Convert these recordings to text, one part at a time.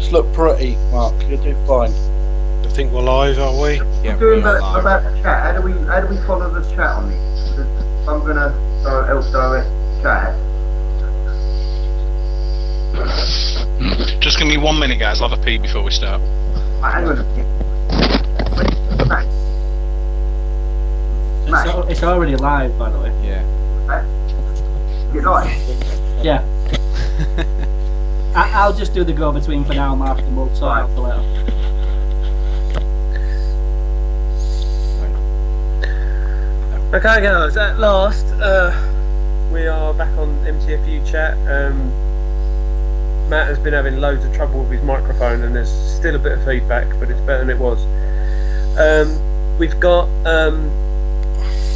just look pretty, Mark. You'll do fine. I think we're live, are we? Yeah, Doing we are live. about the chat. How do we follow the chat on this? I'm gonna help direct chat. Just give me 1 minute, guys. I'll have a pee before we start. Hang on a minute. It's already live, by the way. Yeah. Is it live? Yeah. I'll just do the go-between for now, Mark, and we'll sort out for later. Okay, guys. At last, we are back on MTFU chat. Matt has been having loads of trouble with his microphone, and there's still a bit of feedback, but it's better than it was. We've got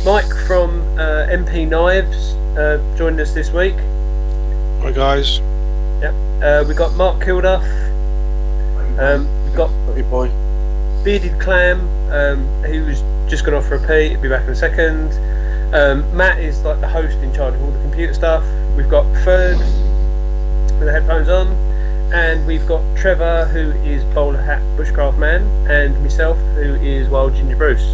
Mike from MP Knives joined us this week. Hi guys. Yep. We've got Mark Kilduff. We've got Pretty boy. Bearded Clam, who's just gone off for a pee. He'll be back in a second. Matt is like the host in charge of all the computer stuff. We've got Fergs with the headphones on, and we've got Trevor, who is Bowler Hat Bushcraft Man, and myself, who is Wild Ginger Bruce.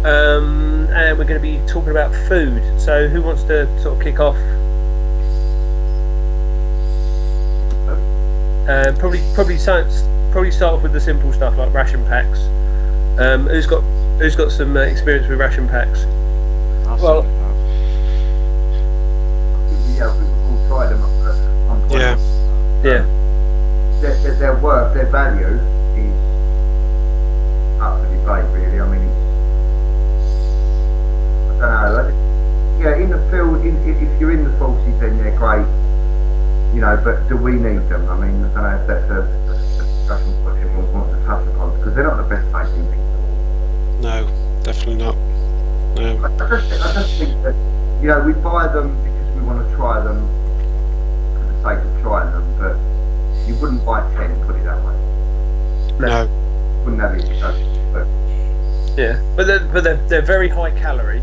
And we're going to be talking about food. So who wants to sort of kick off? Probably start off with the simple stuff like ration packs. Who's got some experience with ration packs? Well, Yeah, we've all tried them at one point. Yeah. Yeah. Their worth, their value is up for debate, really. I mean, I don't know. Yeah, in the field, if you're in the forces, then they're great. You know, but do we need them? I mean, I don't know if that's a discussion point everyone wants to touch upon, because they're not the best tasting things. No, definitely not. No. I just think that, you know, we buy them because we want to try them for the sake of trying them, but you wouldn't buy 10, put it that way. No. Wouldn't have it, but Yeah, but they're very high calorie,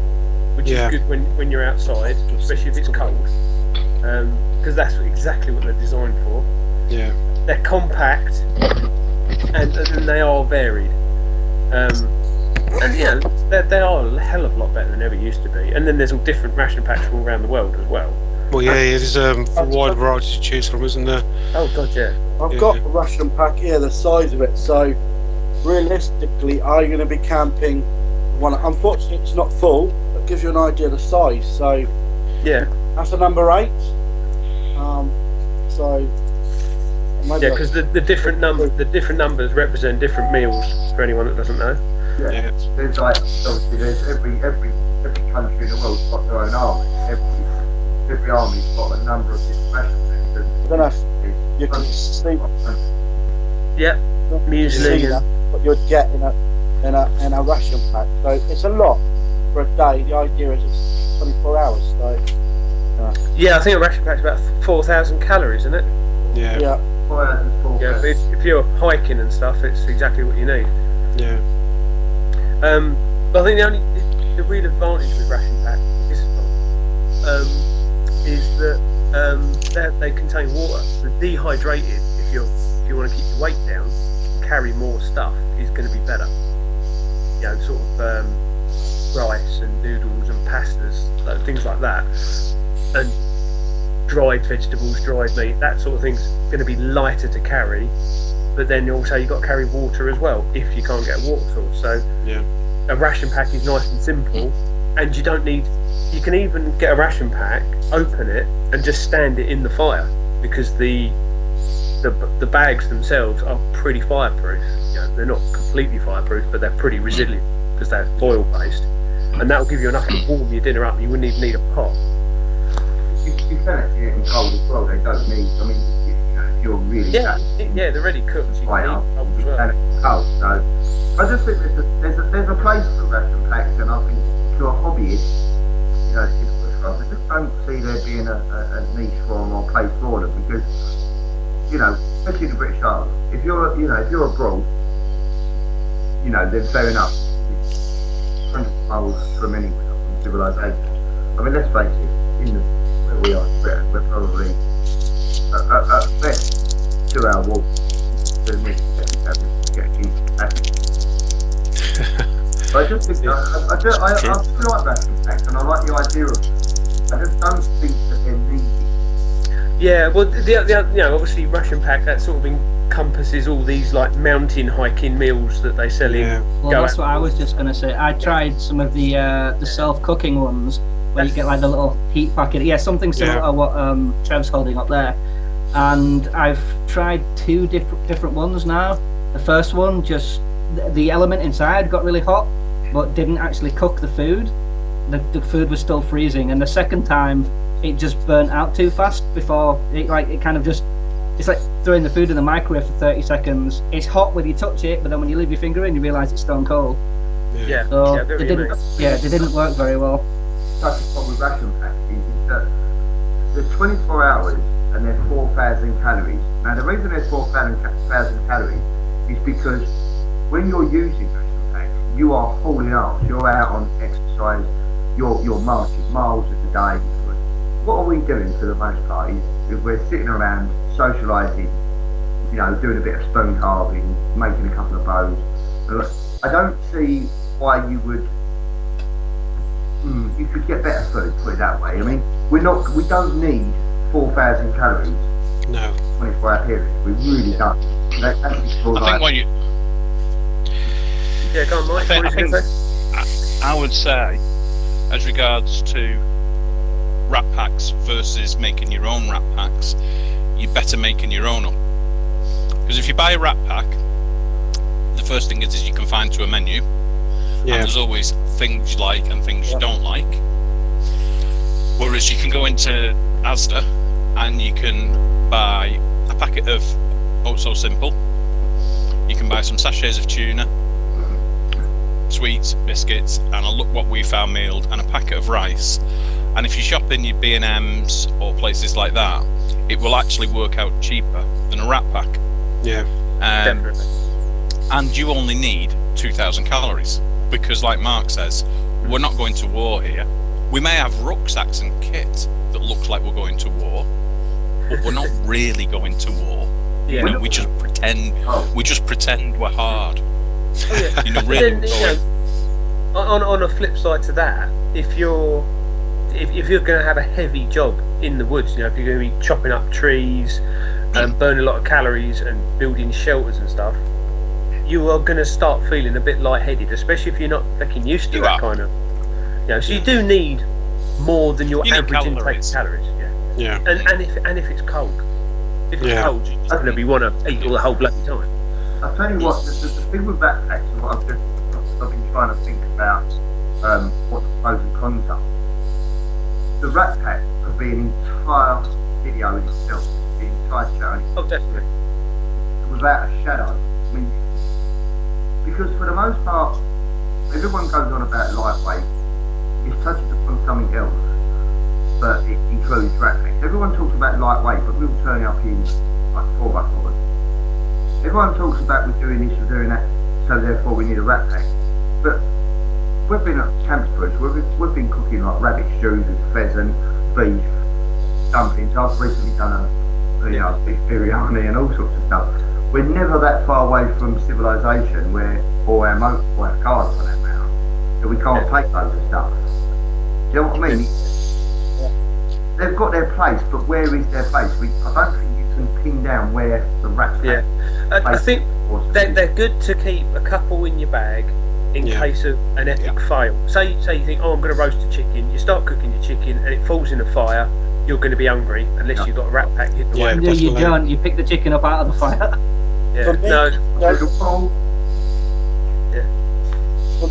which Yeah. is good when you're outside, especially if it's cold, because that's exactly what they're designed for. Yeah. They're compact, and they are varied. And you know, they are a hell of a lot better than they ever used to be. And then there's all different ration packs from all around the world as well. Well, yeah, there's a wide variety to choose from, isn't there? Oh god, yeah. I've got a ration pack here, the size of it. So, realistically, I'm going to be camping one. Unfortunately, it's not full. That gives you an idea of the size. So, Yeah, that's a number 8. So, yeah, because the different numbers represent different meals for anyone that doesn't know. Yeah. there's like, obviously, there's every country in the world's got their own army. Every army's got a number of different ration packs. I don't know if you can see, Yeah, muesli see that, what you'd get in a ration pack. So it's a lot for a day. The idea is it's 24 hours. So yeah, I think a ration pack's about 4,000 calories, isn't it? Yeah. yeah, Yeah, but if you're hiking and stuff, it's exactly what you need. Yeah. But I think the real advantage with ration pack is that they contain water. So dehydrated, if you want to keep your weight down, and carry more stuff, is going to be better. You know, sort of rice and noodles and pastas, things like that, and dried vegetables, dried meat, that sort of thing's going to be lighter to carry. But then also you've got to carry water as well if you can't get a water source. So Yeah. a ration pack is nice and simple, and you don't need. You can even get a ration pack, open it, and just stand it in the fire, because the bags themselves are pretty fireproof. You know, they're not completely fireproof, but they're pretty resilient because they're foil based, and that will give you enough to warm your dinner up. And you wouldn't even need a pot. You can actually get them cold as well. They don't need. I mean, you know, if you're really Yeah, they're ready cooked. You right can up, eat cold as and well. it's cold. So I just think there's a place for ration packs, and I think if you're a hobbyist, you know, I just don't see there being a niche for them or place for them, because, you know, especially the British Army, if you're abroad, you know, then fair enough. It's 100 miles from anywhere, from civilization. I mean, let's face it, where we are in Britain, we're probably at best 2-hour walk doing this, getting But I just think I do like ration packs, and I like the idea of them. I just don't think that they're needed. Yeah, well, obviously ration pack that sort of encompasses all these like mountain hiking meals that they sell in. Well, that's what I was just going to say. I tried some of the self-cooking ones where you get like the little heat packet. Yeah, something similar to what Trev's holding up there. And I've tried two different ones now. The first one, just the element inside got really hot, but didn't actually cook the food. The food was still freezing. And the second time, it just burnt out too fast before it kind of just. It's like throwing the food in the microwave for 30 seconds. It's hot when you touch it, but then when you leave your finger in, you realise it's stone cold. Yeah. So they didn't work very well. Such a problem with ration packages is that they're 24 hours and they're 4,000 calories. Now the reason they're 4,000 calories is because when you're using ration packs, you are hauling ass. You're out on exercise. You're marching miles a day. What are we doing for the most part is we're sitting around socialising, doing a bit of stone carving, making a couple of bows. I don't see why you would. You could get better food, put it that way. I mean, we don't need 4,000 calories. No. 24-hour period. We really don't. I think what you. Yeah, go on, Mike. I would say, as regards to wrap packs versus making your own wrap packs, you're better making your own up. Because if you buy a wrap pack, the first thing is you can find to a menu, and there's always things you like and things you don't like. Whereas you can go into Asda and you can buy a packet of Oh So Simple, you can buy some sachets of tuna, sweets, biscuits, and a look what we found mealed, and a packet of rice. And if you shop in your B&M's or places like that, it will actually work out cheaper than a wrap pack. Yeah. Definitely. And you only need 2,000 calories. Because like Mark says, we're not going to war here. We may have rucksacks and kit that looks like we're going to war, but we're not really going to war. Yeah. We just pretend. We just pretend we're hard. Oh, yeah. Really. On a flip side to that, if you're going to have a heavy job in the woods, if you're going to be chopping up trees and burning a lot of calories and building shelters and stuff, you are going to start feeling a bit lightheaded, especially if you're not fucking used to that kind of. So you do need more than your average intake of calories. Yeah. And if it's cold, you're just going to be want to eat all the whole bloody time. I'll tell you what, the thing with backpacks and what I've been trying to think about what the pros and cons are. The rat pack could be an entire video in itself, the entire show. Oh, definitely. Without a shadow. I mean, because for the most part, everyone goes on about lightweight. It touches upon something else, but it includes rat packs. Everyone talks about lightweight, but we'll turn up in like 4x4. Everyone talks about we're doing this, we're doing that, so therefore we need a rat pack. But we've been at camp foods, we've been cooking like rabbit stews with pheasant, beef, dumplings. I've recently done beef biryani and all sorts of stuff. We're never that far away from civilization where, or our cars for that matter, that we can't take loads of stuff. Do you know what I mean? They've got their place, but where is their place? I don't think you can pin down where the rats are. I think they're good to keep a couple in your bag in case of an epic fail. Say you think, I'm going to roast a chicken. You start cooking your chicken and it falls in a fire. You're going to be hungry unless you've got a rat pack hidden away. No, you don't. You pick the chicken up out of the fire. For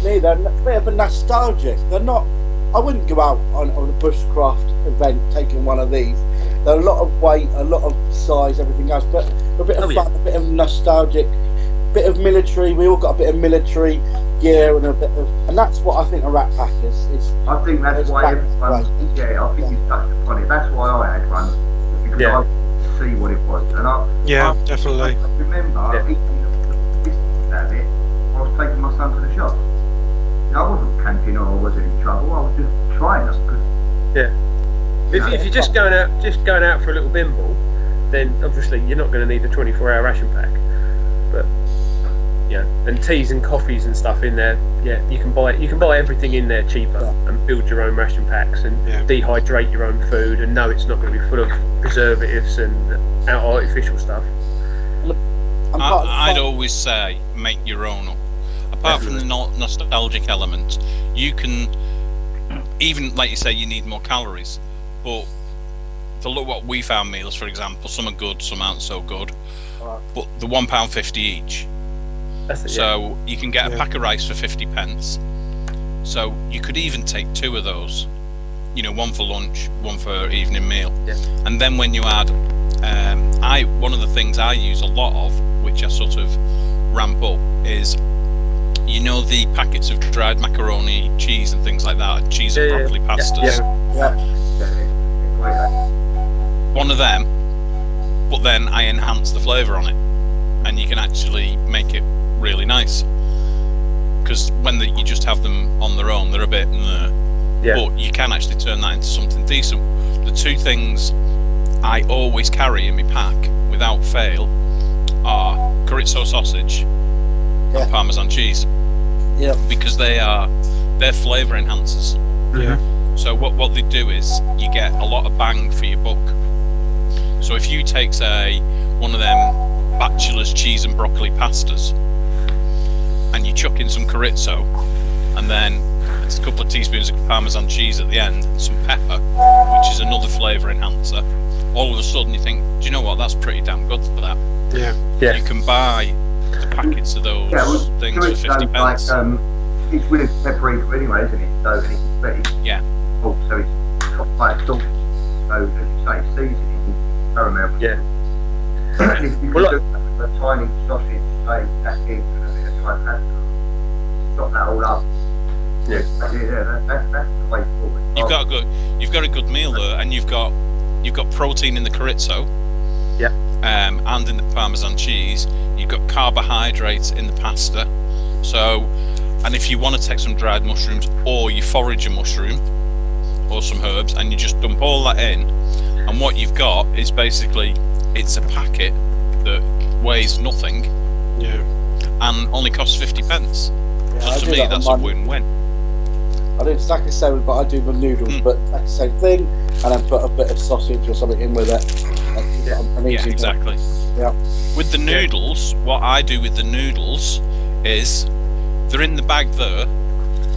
me, they're a bit of a nostalgic. They're not. I wouldn't go out on a bushcraft event taking one of these. They're a lot of weight, a lot of size, everything else, but a bit of fun, a bit of nostalgic, bit of military. We all got a bit of military gear and a bit of, and that's what I think a rat pack is. I think that's why everyone. I think you touched upon it. That's why I had one, because I see what it was, and definitely. I remember eating the biscuits out of it. I was taking my son to the shop. I wasn't camping or was in trouble. I was just trying them. If you're just going out for a little bimble, then obviously you're not going to need a 24-hour ration pack. and teas and coffees and stuff in there. Yeah, you can buy everything in there cheaper and build your own ration packs and dehydrate your own food and know it's not going to be full of preservatives and artificial stuff. I'd always say make your own up. Apart from the nostalgic element, you can, even like you say, you need more calories, but to look what we found meals, for example, some are good, some aren't so good, but they're £1.50 each. That's it, so you can get a pack of rice for 50p. So you could even take 2 of those, one for lunch, one for evening meal. Yeah. And then when you add, one of the things I use a lot of, which I sort of ramp up, is the packets of dried macaroni, cheese and things like that, cheese and broccoli pastas. One of them, but then I enhance the flavour on it, and you can actually make it really nice. Because when you just have them on their own, they're a bit but you can actually turn that into something decent. The 2 things I always carry in my pack without fail are chorizo sausage and Parmesan cheese. Because they're flavour enhancers. So what they do is you get a lot of bang for your buck. So if you take, say, one of them bachelor's cheese and broccoli pastas and you chuck in some chorizo and then it's a couple of teaspoons of Parmesan cheese at the end and some pepper, which is another flavour enhancer, all of a sudden you think, do you know what, that's pretty damn good for that. You can buy the packets of those things for 50p. It's with paprika anyway, isn't it? So it's very so it's got quite a salt. So as you say, seasoning, caramel. If you do a tiny sausage, say that in a bit of Thai pasta, chop that all up. That's the way forward. You've got a good meal there, and you've got protein in the chorizo. And in the Parmesan cheese, you've got carbohydrates in the pasta. So, and if you want to take some dried mushrooms, or you forage a mushroom, or some herbs, and you just dump all that in, and what you've got is basically, it's a packet that weighs nothing, and only costs 50p. So to me, that's a win-win. I do exactly the same, but I do the noodles, but that's the same thing, and then put a bit of sausage or something in with it. Exactly. With the noodles, what I do with the noodles is they're in the bag there,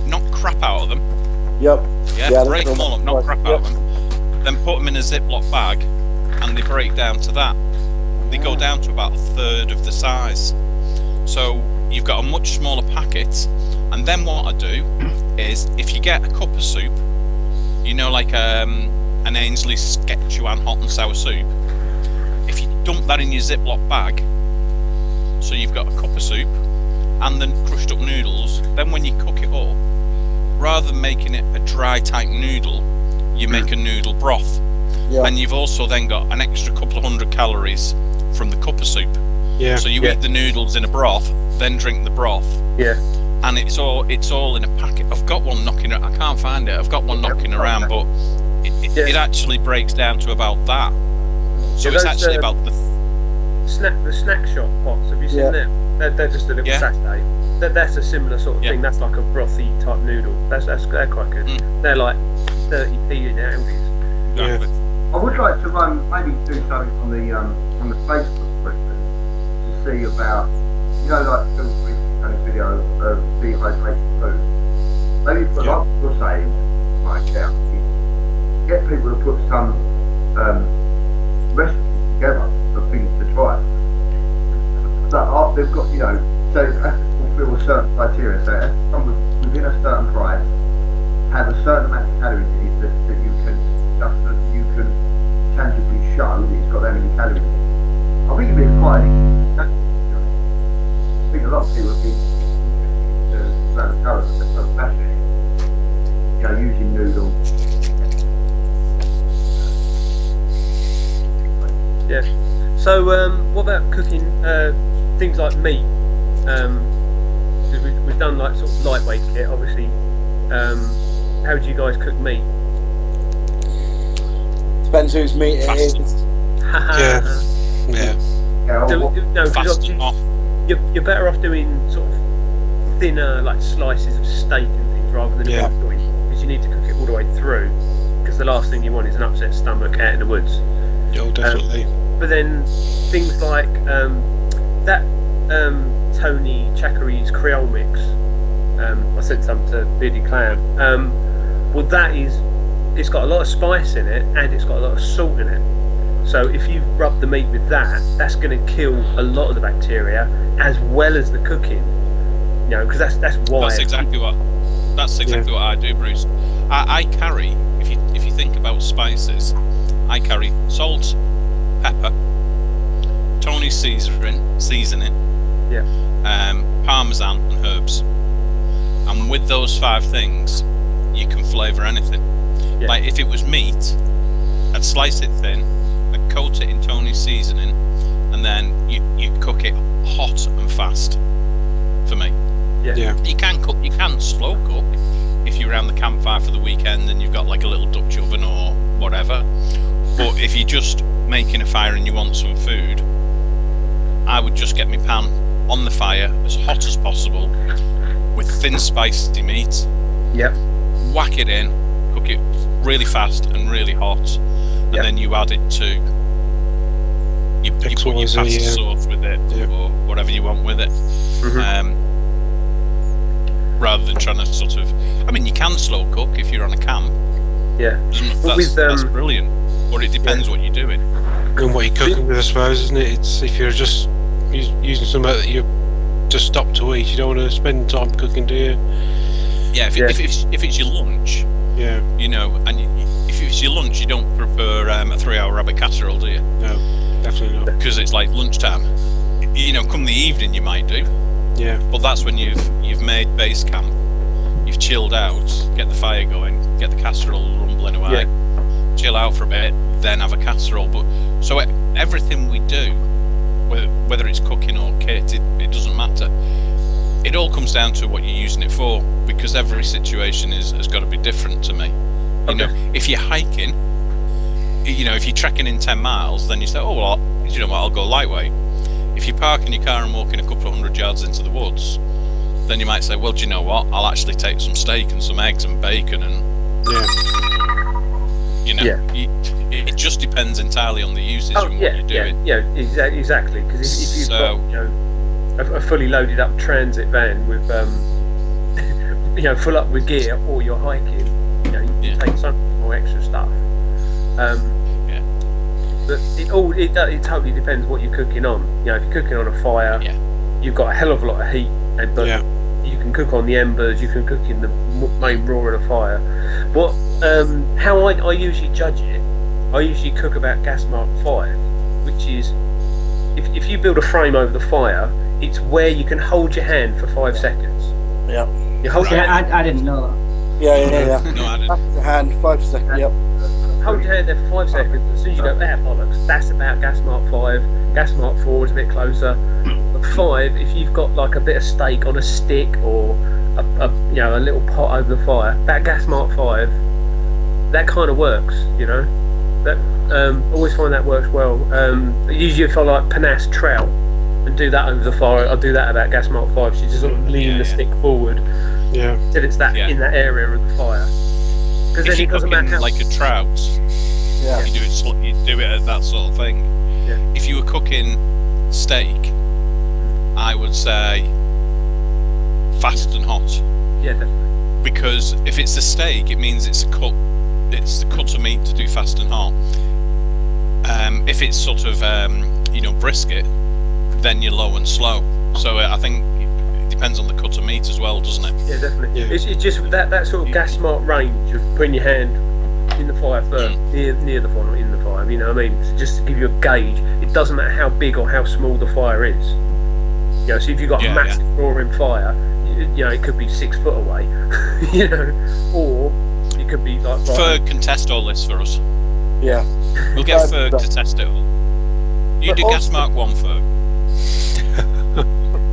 knock crap out of them. Break them all up, knock crap out of them. Then put them in a Ziploc bag, and they break down to that. They go down to about 1/3 of the size. So you've got a much smaller packet. And then what I do is, if you get a cup of soup, like an Ainsley Szechuan hot and sour soup, if you dump that in your Ziploc bag, so you've got a cup of soup and then crushed up noodles, then when you cook it up, rather than making it a dry type noodle, you make a noodle broth. And you've also then got an extra couple of 100 calories from the cup of soup. So you eat the noodles in a broth, then drink the broth. And it's all in a packet. I've got one knocking around. I can't find it. I've got one knocking around, but it actually breaks down to about that. So it's actually about the snack shop pots. Have you seen them? They're just a little sachet. That's a similar sort of thing. That's like a brothy type noodle. They're quite good. They're like 30p in Aldi's. I would like to maybe do something on the Facebook group to see about, like Phil Free's kind of video of dehydrated food. Maybe put like you're saying, Mike, out, get people to put some recipes together for things to try. That they've got, so it has to fulfill a certain criteria. So it has to come within a certain price, have a certain amount of calories in it that you can tangibly show that it's got that many calories. I think it'd be quite I think a lot of people have been around the colours, they're so passionate, using noodles. So what about cooking things like meat? Because we've done like sort of lightweight kit, obviously. How do you guys cook meat? Depends whose meat it is. Yeah. No, Fast enough. you're better off doing sort of thinner like slices of steak and things rather than Yeah. joint, because you need to cook it all the way through. Because the last thing you want is an upset stomach out in the woods. Oh, definitely. But then things like that Tony Chackery's Creole mix. I sent some to Beardy Clam. Well, it's got a lot of spice in it and it's got a lot of salt in it. So if you rub the meat with that, that's going to kill a lot of the bacteria as well as the cooking. You know, because that's why. That's exactly what I do, Bruce. I carry, if you think about spices, I carry salt, pepper, Tony's seasoning, parmesan and herbs. And with those 5 things, you can flavour anything. Yeah. Like if it was meat, I'd slice it thin, I'd coat it in Tony's seasoning, and then you cook it hot and fast. For me, Yeah. you can slow cook if you're around the campfire for the weekend and you've got like a little Dutch oven or whatever. But if you're just making a fire and you want some food, I would just get my pan on the fire as hot as possible with thin spicy meat. Yep. Whack it in, cook it really fast and really hot, and then you add it to. You put your pasta sauce with it or whatever you want with it. Rather than trying to sort of, I mean, you can slow cook if you're on a camp. Yeah. That's brilliant. But it depends what you're doing. And what you're cooking with, I suppose, isn't it? It's if you're just using something that you just stop to eat, you don't want to spend time cooking, do you? Yeah, if it's your lunch, you know, and if it's your lunch, you don't prepare a 3-hour rabbit casserole, do you? No, definitely not. Because it's like lunchtime. You know, come the evening you might do. Yeah. But that's when you've made base camp, you've chilled out, get the fire going, get the casserole rumbling away, chill out for a bit, then have a casserole. But so everything we do, whether it's cooking or kit, it doesn't matter. It all comes down to what you're using it for, because every situation has got to be different to me. You know, if you're hiking, you know, if you're trekking in 10 miles, then you say, oh well, you know what, I'll go lightweight. If you're parking your car and walking a couple of 100 yards into the woods, then you might say, well, do you know what, I'll actually take some steak and some eggs and bacon and you know, it just depends entirely on the usage and what you're doing. Yeah, exactly. Because if you've got, you know, a fully loaded up transit van with you know, full up with gear, or you're hiking, you know, you take so much more extra stuff. But it totally depends what you're cooking on. You know, if you're cooking on a fire, you've got a hell of a lot of heat, but you can cook on the embers, you can cook in the main roar of the fire. What how I usually judge it, I usually cook about gas mark 5, which is if you build a frame over the fire, it's where you can hold your hand for 5 seconds. Yeah. You hold your hand. I didn't know that. Yeah. No, I didn't. Back of the hand, 5 seconds. Yep. Hold your hand there for 5 seconds. As soon as you go, bollocks, that's about gas mark 5. Gas mark 4 is a bit closer. But 5, if you've got like a bit of steak on a stick or a little pot over the fire, that gas mark 5, that kind of works. You know, that always find that works well. Usually if I like panache trout and do that over the fire, I'll do that about gas mark 5. So you just sort of lean the stick forward. Yeah. Till it's that in that area of the fire. If then you're it doesn't cooking matter. like a trout, you do it at that sort of thing. Yeah. If you were cooking steak, I would say fast and hot. Yeah, definitely. Because if it's a steak, it means it's the cut of meat to do fast and hot. If it's sort of brisket, then you're low and slow. So I think it depends on the cut of meat as well, doesn't it? Yeah, definitely. Yeah. It's just that sort of gas mark range of putting your hand in the fire first, near the fire, not in the fire. You know what I mean? So just to give you a gauge, it doesn't matter how big or how small the fire is. You know, so if you've got a massive roaring fire, you know, it could be 6 foot away. You know, or it could be like. Ferg can test all this for us. Yeah. We'll get Ferg to test it all. You do gas mark 1, Ferg.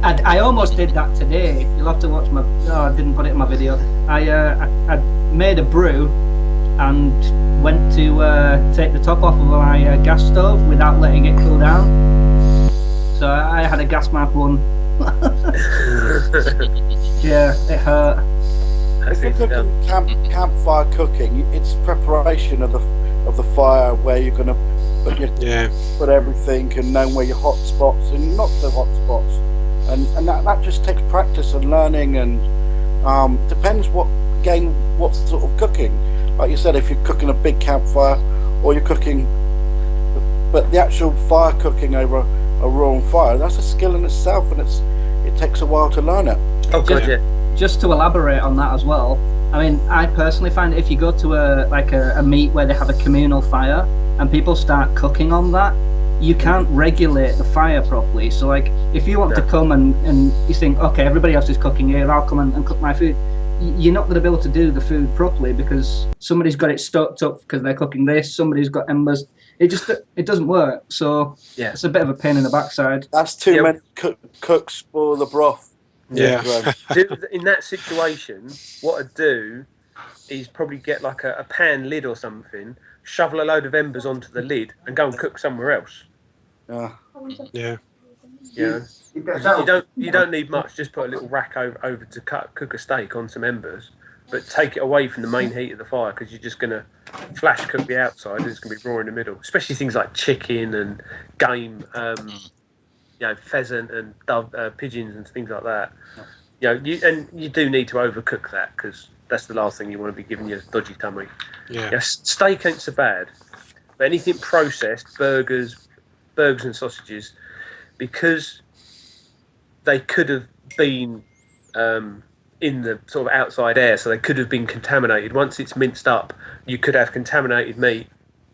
I almost did that today. You'll have to watch my. No, I didn't put it in my video. I made a brew and went to take the top off of my gas stove without letting it cool down. So I had a gas mark 1 Yeah, it hurt. If you're cooking campfire cooking, it's preparation of the fire, where you're going to put everything, and knowing where your hot spots and not so hot spots, and that just takes practice and learning, and depends what sort of cooking. Like you said, if you're cooking a big campfire, or you're cooking, but the actual fire cooking over a roaring fire, that's a skill in itself, and it takes a while to learn it. Oh, God, yeah. Just to elaborate on that as well, I mean, I personally find if you go to a meet where they have a communal fire and people start cooking on that, you can't regulate the fire properly. So, like, if you want to come and you think, okay, everybody else is cooking here, I'll come and cook my food, you're not going to be able to do the food properly because somebody's got it stoked up because they're cooking this, somebody's got embers. It doesn't work. So it's a bit of a pain in the backside. That's too many cooks for the broth. Yeah. In that situation, what I'd do is probably get like a pan lid or something, shovel a load of embers onto the lid, and go and cook somewhere else. Yeah. You don't need much. Just put a little rack over to cook a steak on some embers, but take it away from the main heat of the fire, because you're just going to flash cook the outside and it's going to be raw in the middle. Especially things like chicken and game. Pheasant and dove, pigeons and things like that. You do need to overcook that, because that's the last thing you want to be giving your dodgy tummy. Steak ain't so bad, but anything processed, burgers and sausages, because they could have been in the sort of outside air, so they could have been contaminated. Once it's minced up, you could have contaminated meat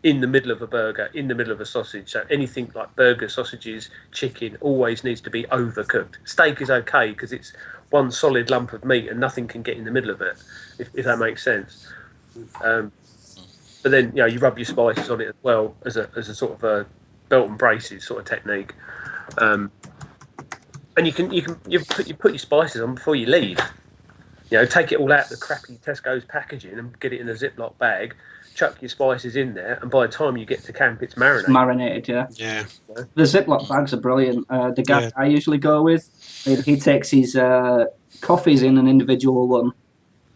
in the middle of a burger, in the middle of a sausage. So anything like burgers, sausages, chicken always needs to be overcooked. Steak is okay because it's one solid lump of meat and nothing can get in the middle of it, if that makes sense. But then you rub your spices on it as well, as a sort of a belt and braces sort of technique. And you put your spices on before you leave. Take it all out of the crappy Tesco's packaging and get it in a Ziploc bag. Chuck your spices in there, and by the time you get to camp, it's marinated. It's marinated, yeah. The Ziploc bags are brilliant. The guy I usually go with, he takes his coffees in an individual one,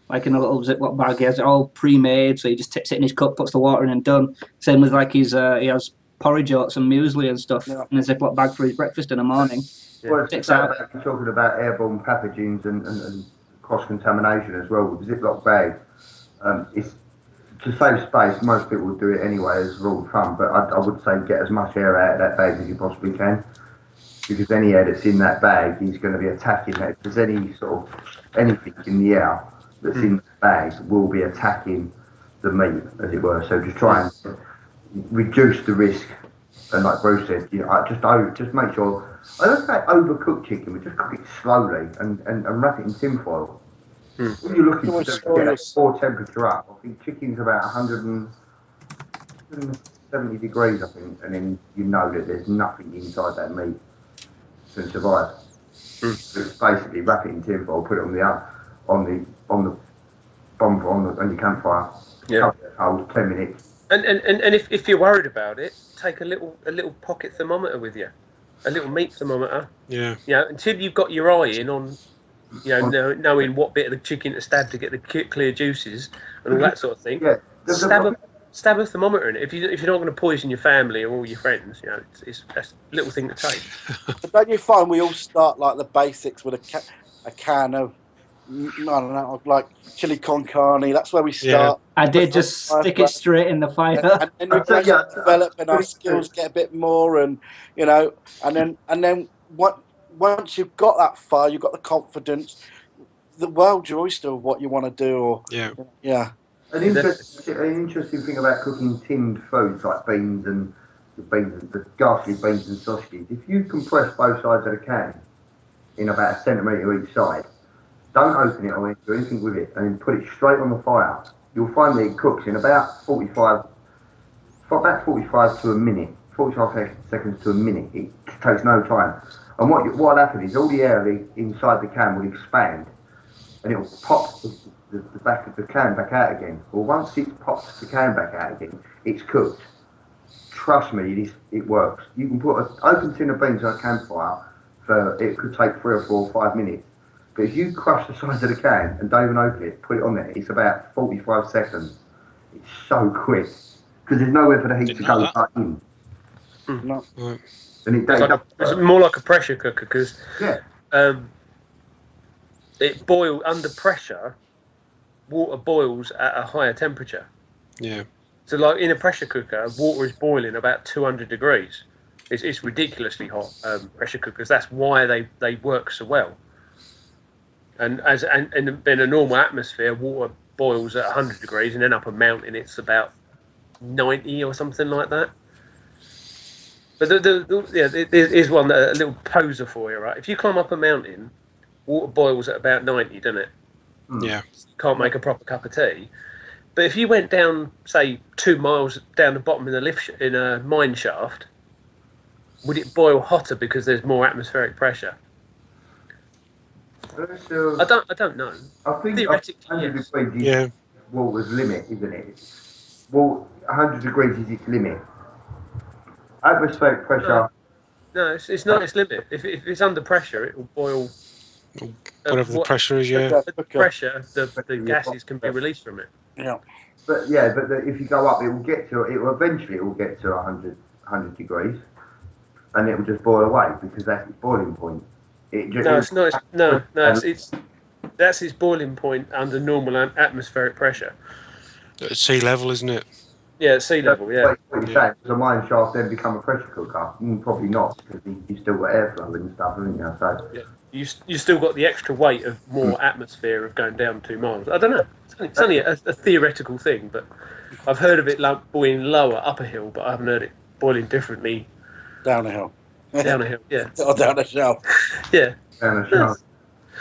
like in a little Ziploc bag. He has it all pre-made, so he just tips it in his cup, puts the water in, and done. Same with he has porridge oats and muesli and stuff in a Ziploc bag for his breakfast in the morning. Well, talking about airborne pathogens and cross-contamination as well with Ziploc bags. It's to save space. Most people would do it anyway as a rule of thumb, but I would say get as much air out of that bag as you possibly can, because any air that's in that bag is going to be attacking that. If there's any sort of anything in the air that's in the bag will be attacking the meat, as it were. So just try and reduce the risk. And like Bruce said, just make sure. I don't say overcook chicken, but just cook it slowly and wrap it in tin foil. When you're looking to get that core temperature up, I think chicken's about 170 degrees, I think, and then you know that there's nothing inside that meat to survive. So it's basically wrap it in tin foil, put it on your campfire, hold 10 minutes. And if you're worried about it, take a little pocket thermometer with you, a little meat thermometer. Until you've got your eye in on, knowing what bit of the chicken to stab to get the clear juices and all that sort of thing. Stab a thermometer in it. If you're not going to poison your family or all your friends, it's that's a little thing to take. But don't you find we all start like the basics with a can of, I don't know, like chili con carne? That's where we start. I did just stick it straight in the fire, and then we develop, and our skills get a bit more, and and then once you've got that fire, you've got the confidence. The world's your oyster of what you want to do. An interesting thing about cooking tinned foods like beans and the ghastly beans and sausages. If you compress both sides of the can in about a centimetre each side, don't open it or do anything with it, and then put it straight on the fire. You'll find that it cooks in about 45 to a minute, 45 seconds to a minute. It takes no time. And what happens is all the air inside the can will expand, and it will pop the back of the can back out again. Well, once it pops the can back out again, it's cooked. Trust me, it works. You can put an open tin of beans on a campfire, for it could take 3 or 4 or 5 minutes. But if you crush the size of the can and don't even open it, put it on there, it's about 45 seconds. It's so quick because there's nowhere for the heat Didn't to know go that. back in. No. Right. And It's more like a pressure cooker because yeah. It boils under pressure. Water boils at a higher temperature. Yeah. So, like in a pressure cooker, water is boiling about 200 degrees. It's ridiculously hot pressure cookers. That's why they work so well. And in a normal atmosphere, water boils at 100 degrees, and then up a mountain, it's about 90 or something like that. But here's one, a little poser for you, right? If you climb up a mountain, water boils at about 90, doesn't it? Yeah. Can't make a proper cup of tea. But if you went down, say, 2 miles down the bottom in a mine shaft, would it boil hotter because there's more atmospheric pressure? I don't know. I think Theoretically, 100 yes. degrees is Yeah. water's limit, isn't it? Well, 100 degrees is its limit. Atmospheric pressure. No, it's not its limit. If it's under pressure, it will boil. Whatever the pressure is, yeah. At the pressure, the gases can be released from it. Yeah. But if you go up, it will eventually 100 degrees, and it will just boil away because that's its boiling point. It's that's its boiling point under normal atmospheric pressure. At sea level, isn't it? Yeah, at sea level. Yeah. What you're saying, does a mine shaft then become a pressure cooker? Probably not, because you still got airflow and stuff, haven't you? So Yeah. You still got the extra weight of more atmosphere of going down 2 miles. I don't know. It's only a theoretical thing, but I've heard of it boiling lower up a hill, but I haven't heard it boiling differently Down a hill. down a hill. Yeah. Or down a shelf. Yeah. down the shaft.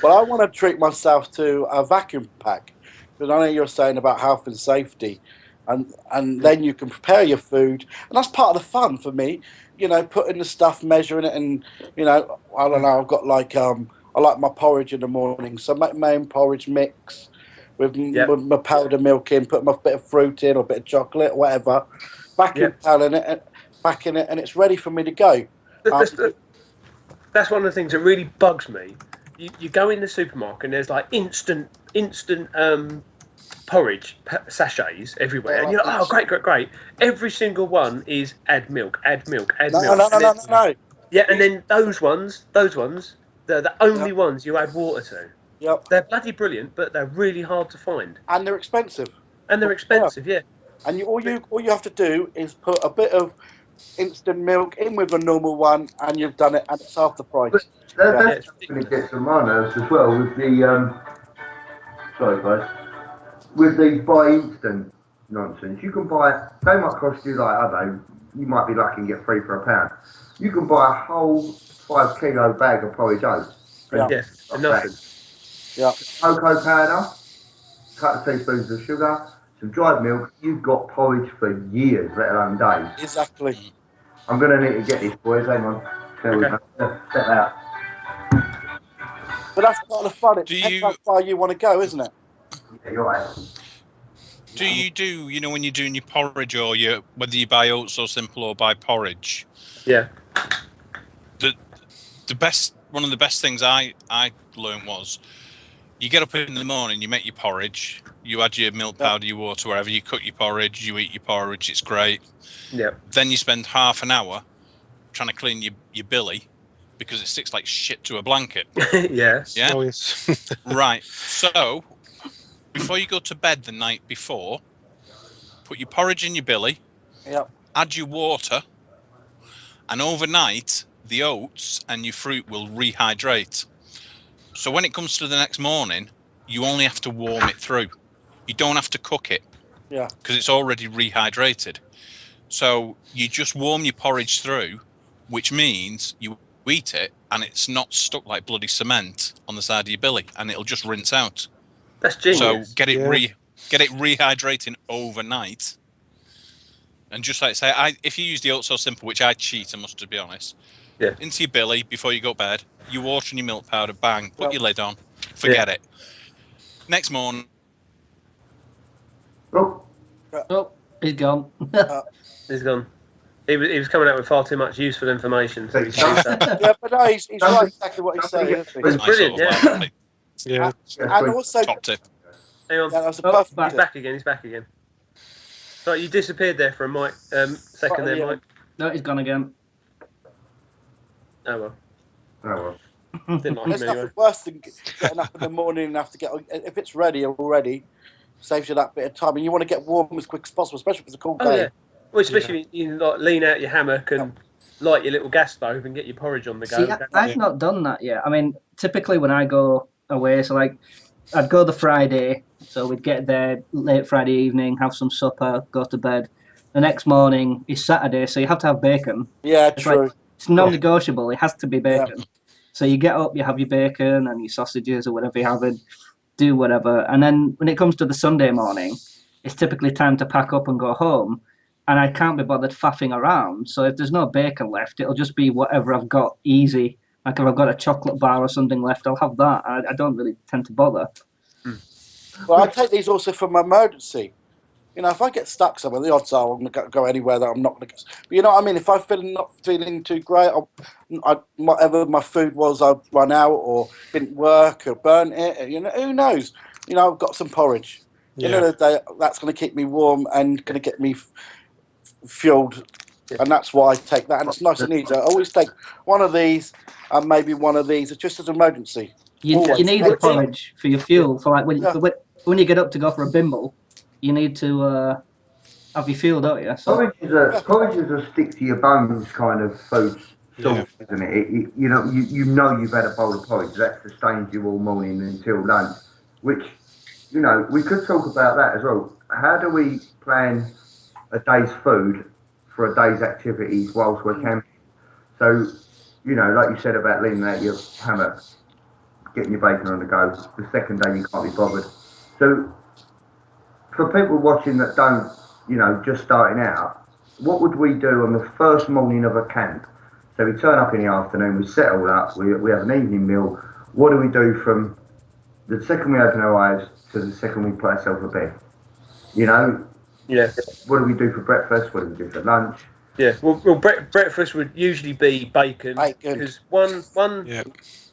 Well, I want to treat myself to a vacuum pack because I know you're saying about health and safety, and then you can prepare your food, and that's part of the fun for me. You know, putting the stuff, measuring it, and I don't know. I've got I like my porridge in the morning, so I make my own porridge mix with my powder milk in, put my bit of fruit in or a bit of chocolate, whatever. Vacuum packing it, and it's ready for me to go. That's one of the things that really bugs me. You go in the supermarket and there's like instant porridge sachets everywhere, and you're like, oh, great. Every single one is add milk. No. Yeah, and then those ones, they're the only ones you add water to. Yep. They're bloody brilliant, but they're really hard to find. And they're expensive. Yeah. And all you have to do is put a bit of instant milk in with a normal one, and you've done it, and it's half the price. But that's going to get some on nerves as well with the sorry guys, with the buy instant nonsense. You can buy, they might cost you like, I don't know, you might be lucky and get 3 for £1. You can buy a whole 5 kilo bag of porridge oats. Yeah, nothing. Yeah. Cocoa powder, a couple of teaspoons of sugar, some dried milk. You've got porridge for years, let alone days. Exactly. I'm going to need to get this, boys. Hang on. Step out. But that's part of the fun. How far you want to go, isn't it? Yeah, you're right. Do you do, when you're doing your porridge or whether you buy oats or simple or buy porridge? Yeah. One of the best things I learned was you get up in the morning, you make your porridge, you add your milk powder, your water, wherever, you cook your porridge, you eat your porridge, it's great. Yeah. Then you spend half an hour trying to clean your billy because it sticks like shit to a blanket. Yes. Yeah. Oh, yes. Right. So before you go to bed the night before, put your porridge in your billy. Yep. Add your water, and overnight the oats and your fruit will rehydrate. So when it comes to the next morning, you only have to warm it through. You don't have to cook it. Yeah. Because it's already rehydrated. So you just warm your porridge through, which means you eat it and it's not stuck like bloody cement on the side of your billy, and it'll just rinse out. That's genius. So get it rehydrating overnight. And just like say, if you use the oats so simple, which I cheat, I must be honest. Yeah. Into your billy before you go to bed, you water and your milk powder, bang, put your lid on, forget it. Next morning. Oh, he's gone. He's gone. He was coming out with far too much useful information. So he changed that. Yeah, but no, he's right exactly what he's saying. It was brilliant, yeah. Yeah. And also, Top tip. Hang on. yeah, that was a Oh, perfect. back. He's back again. He's back again. Right, you disappeared there for a second there, yeah. Mike. No, he's gone again. Oh well. Oh, well. Didn't like There's him nothing anyway. worse than getting up in the morning and have to get. If it's ready already, saves you that bit of time, and you want to get warm as quick as possible, especially if it's a cold Oh day. yeah. Well, especially you like lean out your hammock and light your little gas stove and get your porridge on the go. See, I've not done that yet. I mean, typically when I go away, so like I'd go the Friday, so we'd get there late Friday evening, have some supper, go to bed. The next morning is Saturday, so you have to have bacon. Yeah, It's true. like it's non-negotiable. It has to be bacon. So you get up, you have your bacon and your sausages or whatever you're having, do whatever, and then when it comes to the Sunday morning, it's typically time to pack up and go home. And I can't be bothered faffing around. So if there's no bacon left, it'll just be whatever I've got easy. Like if I've got a chocolate bar or something left, I'll have that. I don't really tend to bother. Well, I take these also for my emergency. You know, if I get stuck somewhere, the odds are I'm going to go anywhere that I'm not going to get. But you know what I mean? If I'm not feeling too great, whatever my food was, I'd run out or didn't work or burnt it. You know, who knows? You know, I've got some porridge. Yeah. At the end of the day, that's going to keep me warm and going to get me fueled. And that's why I take that. And it's nice and easy. I always take one of these and maybe one of these, just as an emergency. You need the porridge for your fuel. For like when you get up to go for a bimble, you need to have your fuel, don't you? So. Porridge is a stick to your bones kind of food source, isn't it? You know you've had a bowl of porridge that sustains you all morning until lunch. Which, you know, we could talk about that as well. How do we plan a day's food for a day's activities whilst we're camping? So, you know, like you said about leaning out your hammock, getting your bacon on the go. The second day you can't be bothered. So, for people watching that don't, you know, just starting out, what would we do on the first morning of a camp? So we turn up in the afternoon, we set all up, we have an evening meal. What do we do from the second we open our eyes to the second we put ourselves to bed? You know? Yeah. What do we do for breakfast? What do we do for lunch? Yeah. Well, breakfast would usually be bacon. Because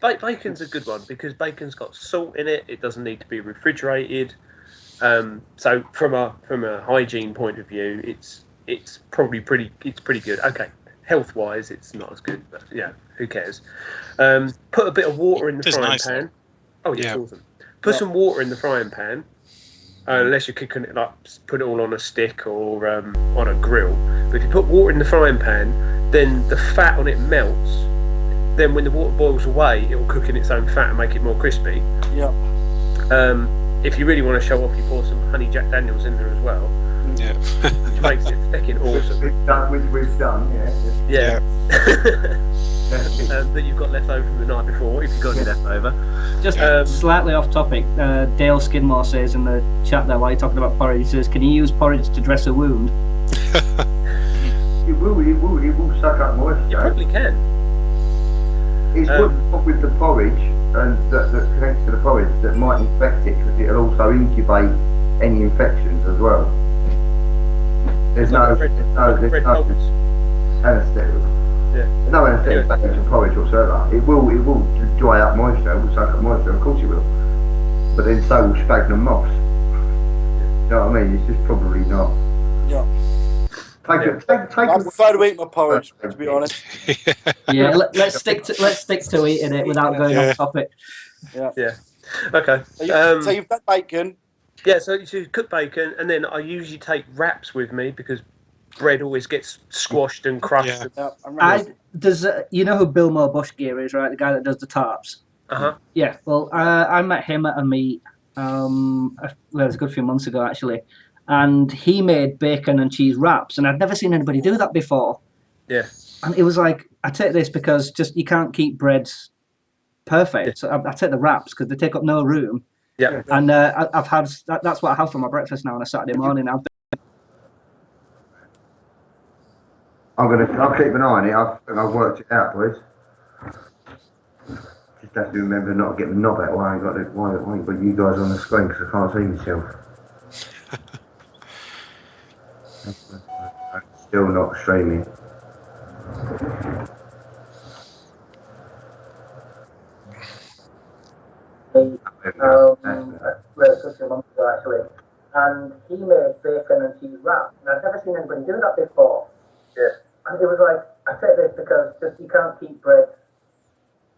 bacon's a good one because bacon's got salt in it. It doesn't need to be refrigerated. So from a hygiene point of view, it's probably pretty good. Okay, health wise, it's not as good, but yeah, who cares? Put a bit of water in the frying pan. Oh yeah, it's awesome. Put some water in the frying pan, unless you're cooking it like put it all on a stick or on a grill. But if you put water in the frying pan, then the fat on it melts. Then when the water boils away, it will cook in its own fat and make it more crispy. Yeah. If you really want to show off, you pour some honey Jack Daniels in there as well. Yeah. Which makes it fucking awesome. Which we've done, yeah. That you've got left over from the night before, if you've got any left over. Just slightly off topic, Dale Skidmore says in the chat there while you're talking about porridge, he says, can you use porridge to dress a wound? It will suck up moisture. You probably can. It's what's with the porridge and that connects to the porridge that might infect it because it'll also incubate any infections as well. There's no anaesthetic. Yeah. No anaesthetic in porridge whatsoever. It will dry up moisture. It will suck up moisture. Of course it will. But then so will sphagnum moss. You know what I mean? It's just probably not. Yeah. I prefer to eat my porridge, to be honest. Yeah, let's stick to eating it without going off topic. Yeah. Okay. So you've got bacon. Yeah, so you cook bacon, and then I usually take wraps with me because bread always gets squashed and crushed. Yeah. You know who Bill Moore Bushgear is, right? The guy that does the tarps. Yeah. Well, I met him at a meet. It was a good few months ago actually. And he made bacon and cheese wraps, and I'd never seen anybody do that before. Yeah. And it was like, I take this because just you can't keep breads perfect. Yeah. So I take the wraps because they take up no room. Yeah. And I've had that's what I have for my breakfast now on a Saturday morning. I'll keep an eye on it. I've worked it out, boys. Just have to remember not to get the knob out while I got you guys on the screen because I can't see myself. Still not streaming. Such a month ago actually, and he made bacon and cheese wraps, and I'd never seen anybody do that before. Yeah. And it was like, I say this because just you can't keep bread.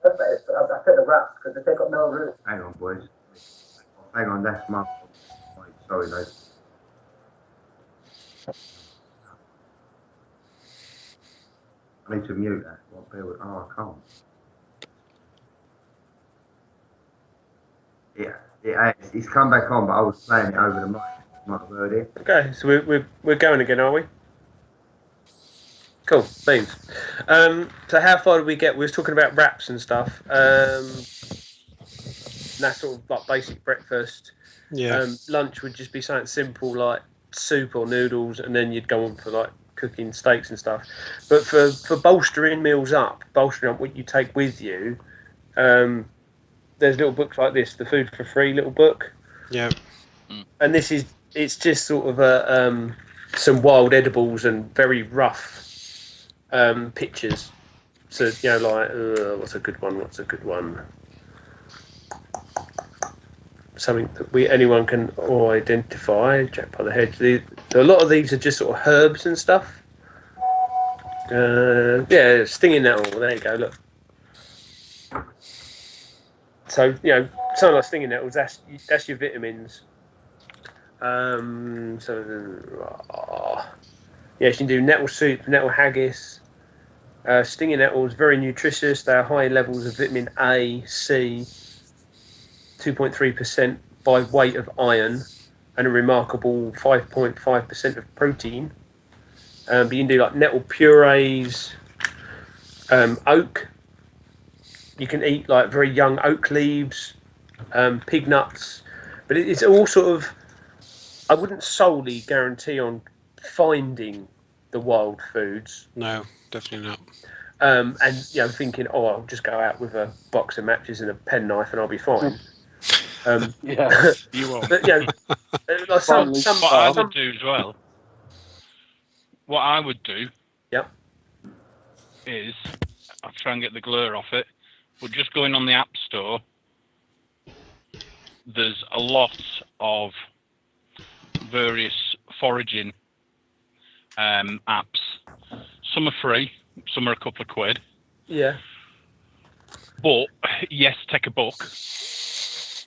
I say the wraps because they take up no room. Hang on, boys. Hang on, that's my. Sorry, though. I need to mute that. Oh, I can't. Yeah, it's come back on, but I was playing it over the mic. You might have heard it. Okay, so we're going again, are we? Cool, beans. So how far did we get? We was talking about wraps and stuff. That's sort of like basic breakfast. Yeah. Lunch would just be something simple like soup or noodles, and then you'd go on for like cooking steaks and stuff. But for bolstering what you take with you, there's little books like this, the Food for Free little book. Yeah. And it's just sort of some wild edibles and very rough pictures. So like what's a good one? Something that anyone can identify. Jack by the head. A lot of these are just sort of herbs and stuff. Stinging nettle. There you go. Look. So something like stinging nettles. That's your vitamins. You can do nettle soup, nettle haggis. Stinging nettles very nutritious. They are high levels of vitamin A, C, 2.3% by weight of iron, and a remarkable 5.5% of protein. But you can do like nettle purees, oak. You can eat like very young oak leaves, pig nuts, but it's all sort of. I wouldn't solely guarantee on finding the wild foods. No, definitely not. And thinking, I'll just go out with a box of matches and a penknife and I'll be fine. Yeah, You won't. But like What I would do as well. What I would do. Yep. Is I'll try and get the glare off it, but just going on the App Store, there's a lot of various foraging apps. Some are free, some are a couple of quid. Yeah. But yes, take a book.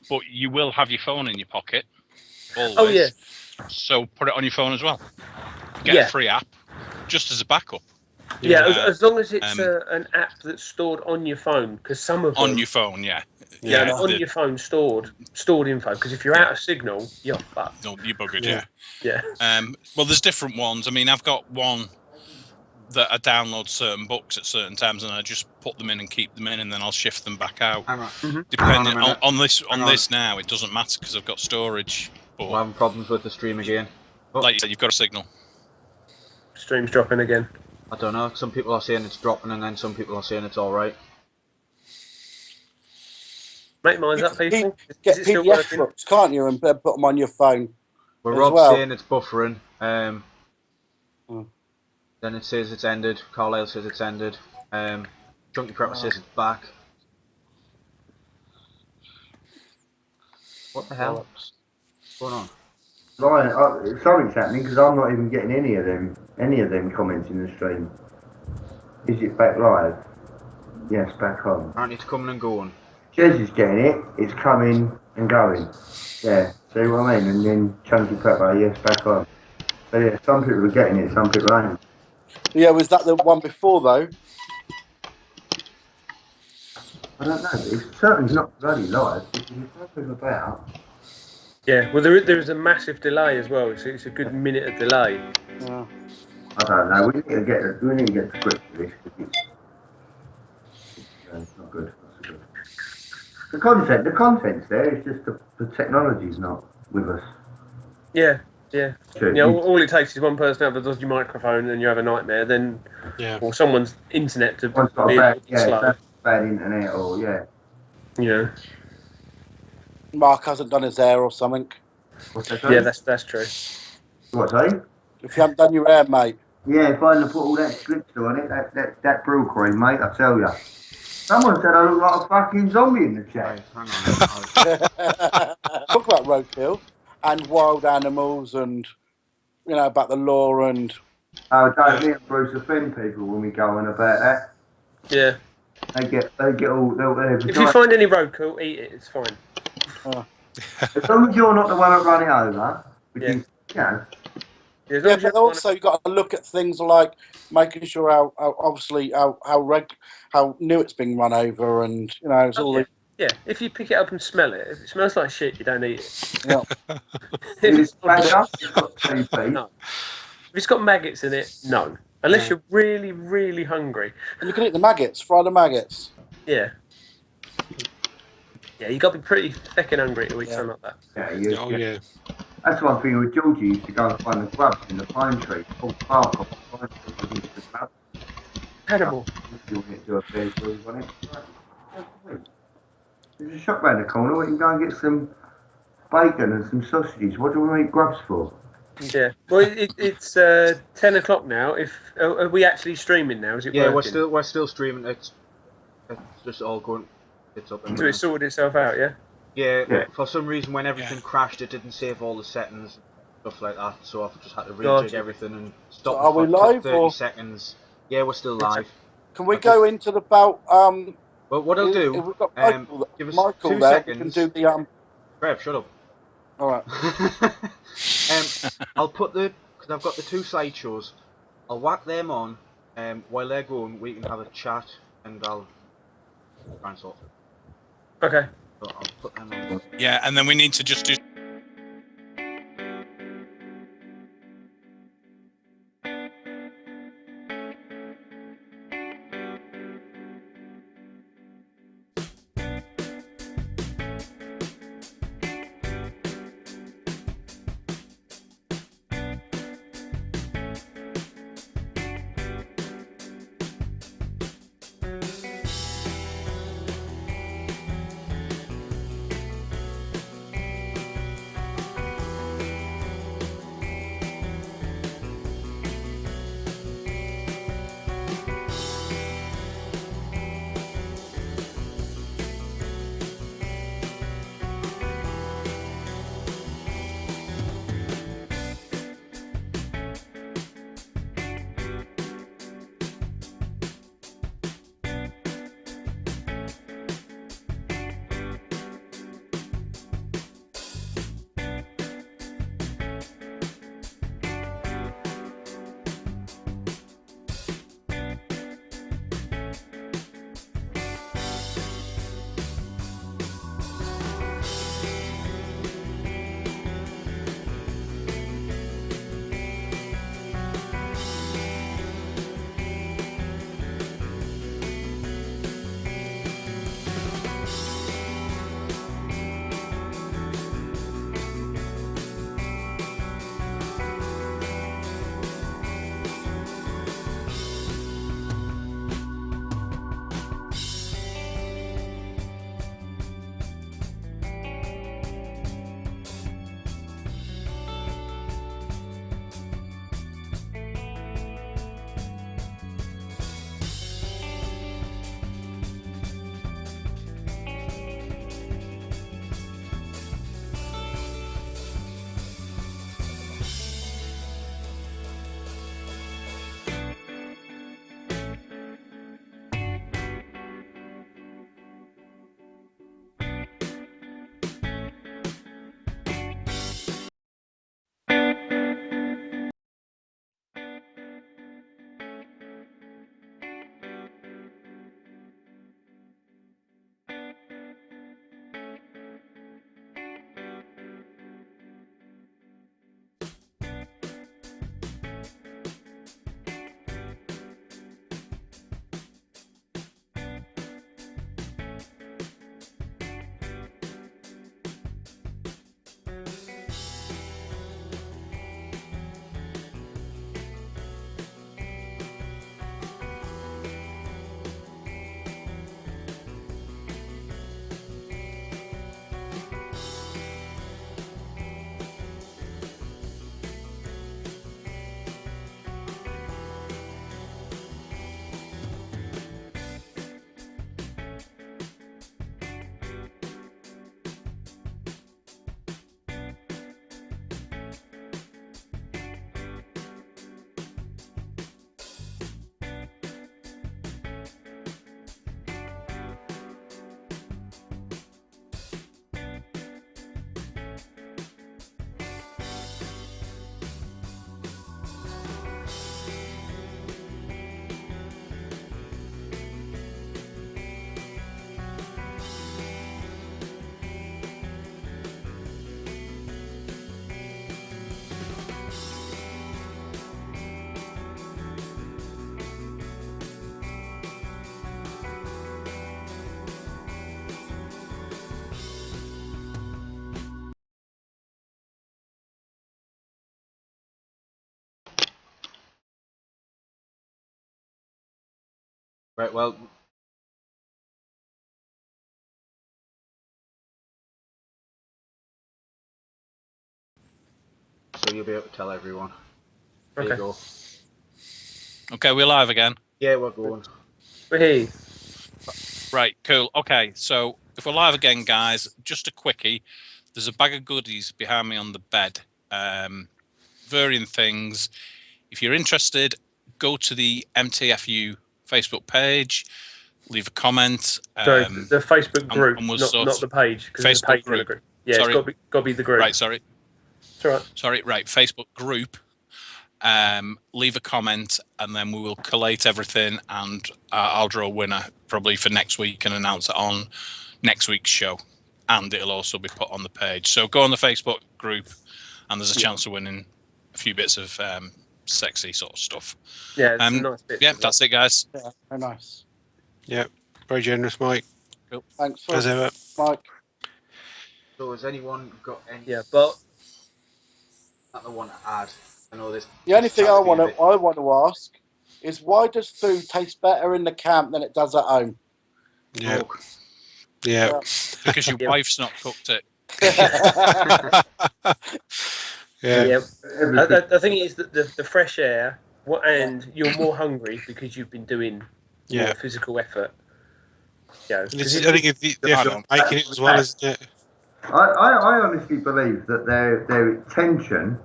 But you will have your phone in your pocket. Always. Oh yeah. So put it on your phone as well. Get a free app, just as a backup. Yeah, as long as it's an app that's stored on your phone, because some of them on your phone, yeah, on your phone stored info. Because if you're out of signal, you're fucked. No, you're buggered. Yeah. Well, there's different ones. I mean, I've got one that I download certain books at certain times, and I just put them in and keep them in, and then I'll shift them back out. Hang on. Mm-hmm. Depending on this now, it doesn't matter because I've got storage. But We're having problems with the stream again. like you said, you've got a signal. Stream's dropping again. I don't know. Some people are saying it's dropping, and then some people are saying it's all right. Make mine's up, people. Get Is it still PDF working? books, can't you, and put them on your phone? Well, as Rob's well. saying it's buffering. Then it says it's ended. Carlisle says it's ended. Junkie Prepper says it's back. What the hell? What's going on? Right, something's happening because I'm not even getting any of them comments in the stream. Is it back live? Yes, back on. Aren't you coming and going? Jez is getting it. It's coming and going. Yeah, see what I mean? And then Chunky Pepper, yes, back on. So yeah, some people are getting it, some people ain't. Yeah, was that the one before though? I don't know, but it's certainly not bloody live because there's nothing about. Yeah, well, there is a massive delay as well. It's a good minute of delay. Yeah. I don't know. We need to get the script for this because it's not good. The content's there. It's just the technology's not with us. Yeah. True. All it takes is one person to have a dodgy microphone and you have a nightmare. Then, or someone's internet to One's got be slow. bad internet, or Yeah. Mark hasn't done his hair or something. What's that? Yeah, that's true. What's that? If you haven't done your hair, mate. Yeah, if I hadn't put all that slipster on it, that brew cream, mate, I tell ya. Someone said I look like a fucking zombie in the chat. Right, hang on. Talk about roadkill and wild animals, and about the law and. Oh, don't me and Bruce offend people when we go on about that. Yeah. They get all If you find any roadkill, eat it. It's fine. as long as you're not the one that run it over, which Yeah. is, As long Yeah, as you but also you've got to look at things like making sure how new it's being run over, and it's all yeah. If you pick it up and smell it, if it smells like shit, you don't eat it. Yeah. If it's badger, it's got 2 feet. no. If it's got maggots in it, no. Unless you're really, really hungry. And you can eat the maggots, fry the maggots. Yeah. Yeah, you got to be pretty fucking hungry to eat something like that. Yeah, That's one thing with Georgie used to go and find the grubs in the pine tree. Pull bark off the pine tree with into the grub. Animal. You want to do a bear brew on it? There's a shop round the corner where you can go and get some bacon and some sausages. What do we make grubs for? Yeah. Well, it's 10 o'clock now. Are we actually streaming now? Is it working? we're still streaming. It's just all going. It's up and So it sorted itself out, yeah? Yeah. For some reason, when everything crashed, it didn't save all the settings and stuff like that. So I've just had to rejig everything and stop. So are we live 30 or? seconds. Yeah, we're still live. Can we go into the bout? Well, what I'll do, if we've got give us Michael 2 there, seconds. we can do the Trev, shut up. All right. I'll put because I've got the 2 slideshows. I'll whack them on. While they're going, we can have a chat, and I'll try and sort. Okay. So I'll put them on. Yeah, and then we need to just do. Right, well, so you'll be able to tell everyone. There you Okay. go. Okay, we're live again. Yeah, we're going. Hey. Right, cool. Okay, so if we're live again, guys, just a quickie. There's a bag of goodies behind me on the bed. Varying things. If you're interested, go to the MTFU Facebook page, leave a comment. Sorry, the Facebook group, and we'll not the page, because there's a Facebook page and a group. group. Yeah, Sorry. it's got to be the group. Right, sorry. It's all right. Sorry, right, Facebook group. Leave a comment, and then we will collate everything, and I'll draw a winner probably for next week and announce it on next week's show, and it'll also be put on the page. So go on the Facebook group, and there's a chance of winning a few bits of sexy sort of stuff. Yeah, it's some nice bits. Yeah, that's it, guys. Yeah, very nice. Yeah, very generous, Mike. Cool. Thanks for As ever. Mike. So has anyone got any Yeah, but that they want to add? I know this. The only thing I want bit- to ask is why does food taste better in the camp than it does at home? Yeah, Oh, yeah, Because your Yeah. wife's not cooked it. yeah. I think it is the fresh air, and you're more hungry because you've been doing Yeah. more physical effort. Yeah, And it's, I think it's the effort of making it as well, isn't it? I honestly believe that their tension,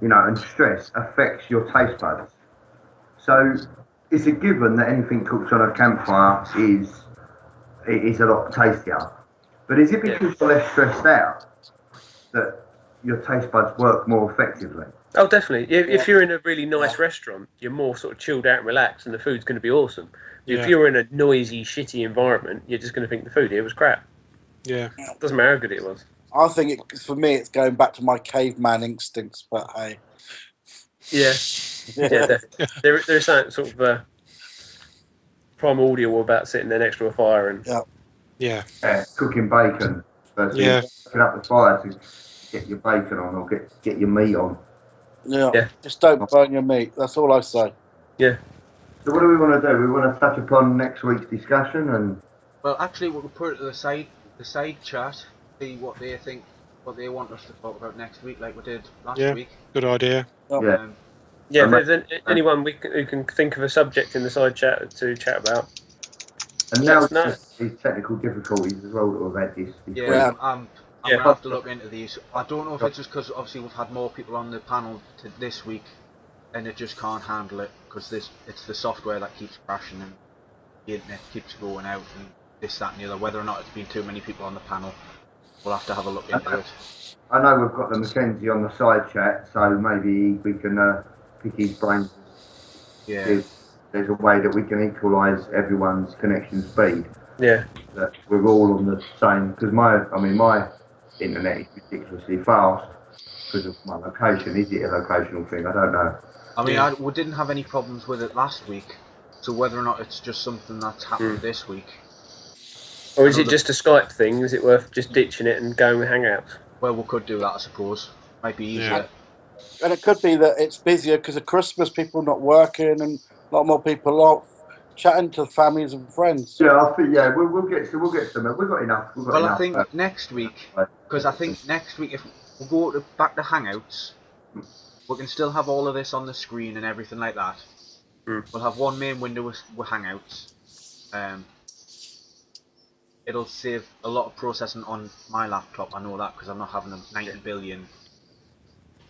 and stress affects your taste buds. So it's a given that anything cooked on a campfire is a lot tastier. But is it because you're less stressed out that your taste buds work more effectively? Oh, definitely. If you're in a really nice restaurant, you're more sort of chilled out and relaxed, and the food's going to be awesome. If you're in a noisy, shitty environment, you're just going to think the food here was crap. Yeah. Doesn't matter how good it was. I think for me, it's going back to my caveman instincts. But hey, Yeah, definitely. There's something sort of primordial about sitting there next to a fire and Yeah. Cooking bacon. So Yeah. put up the fire to get your bacon on or get your meat on. yeah, just don't burn your meat. That's all I say. Yeah. So what do we want to do? We want to touch upon next week's discussion and. well, actually, we'll put it to the side chat. See what they think, what they want us to talk about next week, like we did last Yeah. week. Good idea. Yeah. Yeah, if there's anyone who can think of a subject in the side chat to chat about. And now Yes, no. these technical difficulties as well that we've had this week. Yeah, I'm gonna have to look into these. I don't know if it's just because obviously we've had more people on the panel this week, and it just can't handle it because it's the software that keeps crashing and the internet keeps going out and this, that, and the other. Whether or not it's been too many people on the panel, we'll have to have a look into it. I know we've got the Mackenzie on the side chat, so maybe we can pick his brains. Yeah. If there's a way that we can equalise everyone's connection speed. Yeah. That we're all on the same. Because my internet is ridiculously fast because of my location. Is it a locational thing? I don't know. I mean, we didn't have any problems with it last week, so whether or not it's just something that's happened this week. Or is it just a Skype thing? Is it worth just ditching it and going with Hangouts? Well, we could do that, I suppose. Might be easier. Yeah. And it could be that it's busier because of Christmas, people not working, and a lot more people off chatting to families and friends. Yeah, I think we'll get some. We've got enough. Well, I think next week, because I think next week if we go back to Hangouts, we can still have all of this on the screen and everything like that. We'll have one main window with Hangouts. It'll save a lot of processing on my laptop. I know that because I'm not having a 90 billion.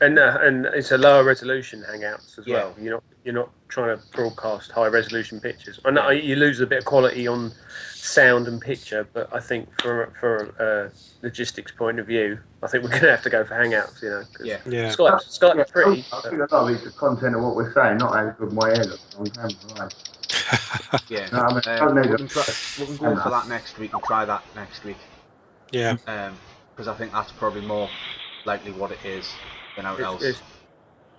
And it's a lower resolution Hangouts as well. You're not trying to broadcast high resolution pictures. I know you lose a bit of quality on sound and picture, but I think from a logistics point of view, I think we're going to have to go for Hangouts. Skype's pretty. I think a lot of it's the content of what we're saying, not how good my hair looks on camera. Right? Yeah. No, I mean, we can go for that next week and try that next week. Yeah. Because I think that's probably more likely what it is than how else.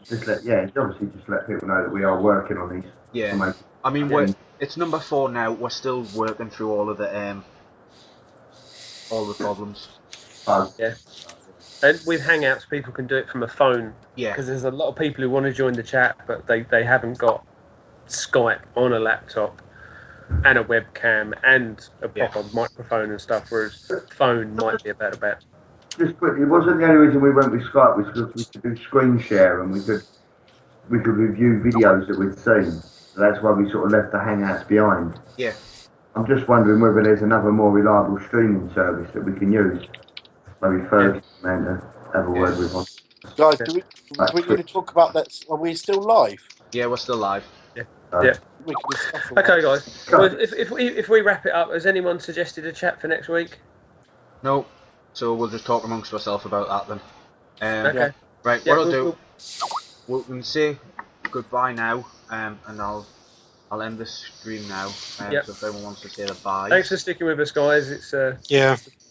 Obviously just let people know that we are working on these. Yeah. I mean, it's number 4 now. We're still working through all of the problems. Yeah. And with Hangouts, people can do it from a phone. Yeah. Because there's a lot of people who want to join the chat, but they haven't got Skype on a laptop. and a webcam and a proper microphone and stuff, whereas phone might be a better bet. Just quickly, wasn't the only reason we went with Skype was because we could do screen share and we could review videos that we'd seen. So that's why we sort of left the Hangouts behind. Yeah. I'm just wondering whether there's another more reliable streaming service that we can use. Maybe Fergie man to have a word with on. Guys, we're going to talk about that. Are we still live? Yeah, we're still live. Yeah. We can discuss. Okay, guys. Well, if we wrap it up, has anyone suggested a chat for next week? No. So we'll just talk amongst ourselves about that then. Okay. Right. What I'll do, we can say goodbye now, and I'll end the stream now. So if anyone wants to say the bye. Thanks for sticking with us, guys. It's it's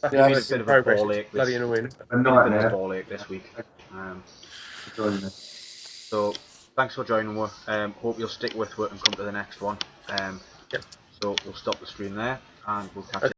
a bit of a ball ache. Bloody annoying. A bit of a ball ache this week. So thanks for joining us. Hope you'll stick with it and come to the next one. So we'll stop the stream there, and we'll catch you.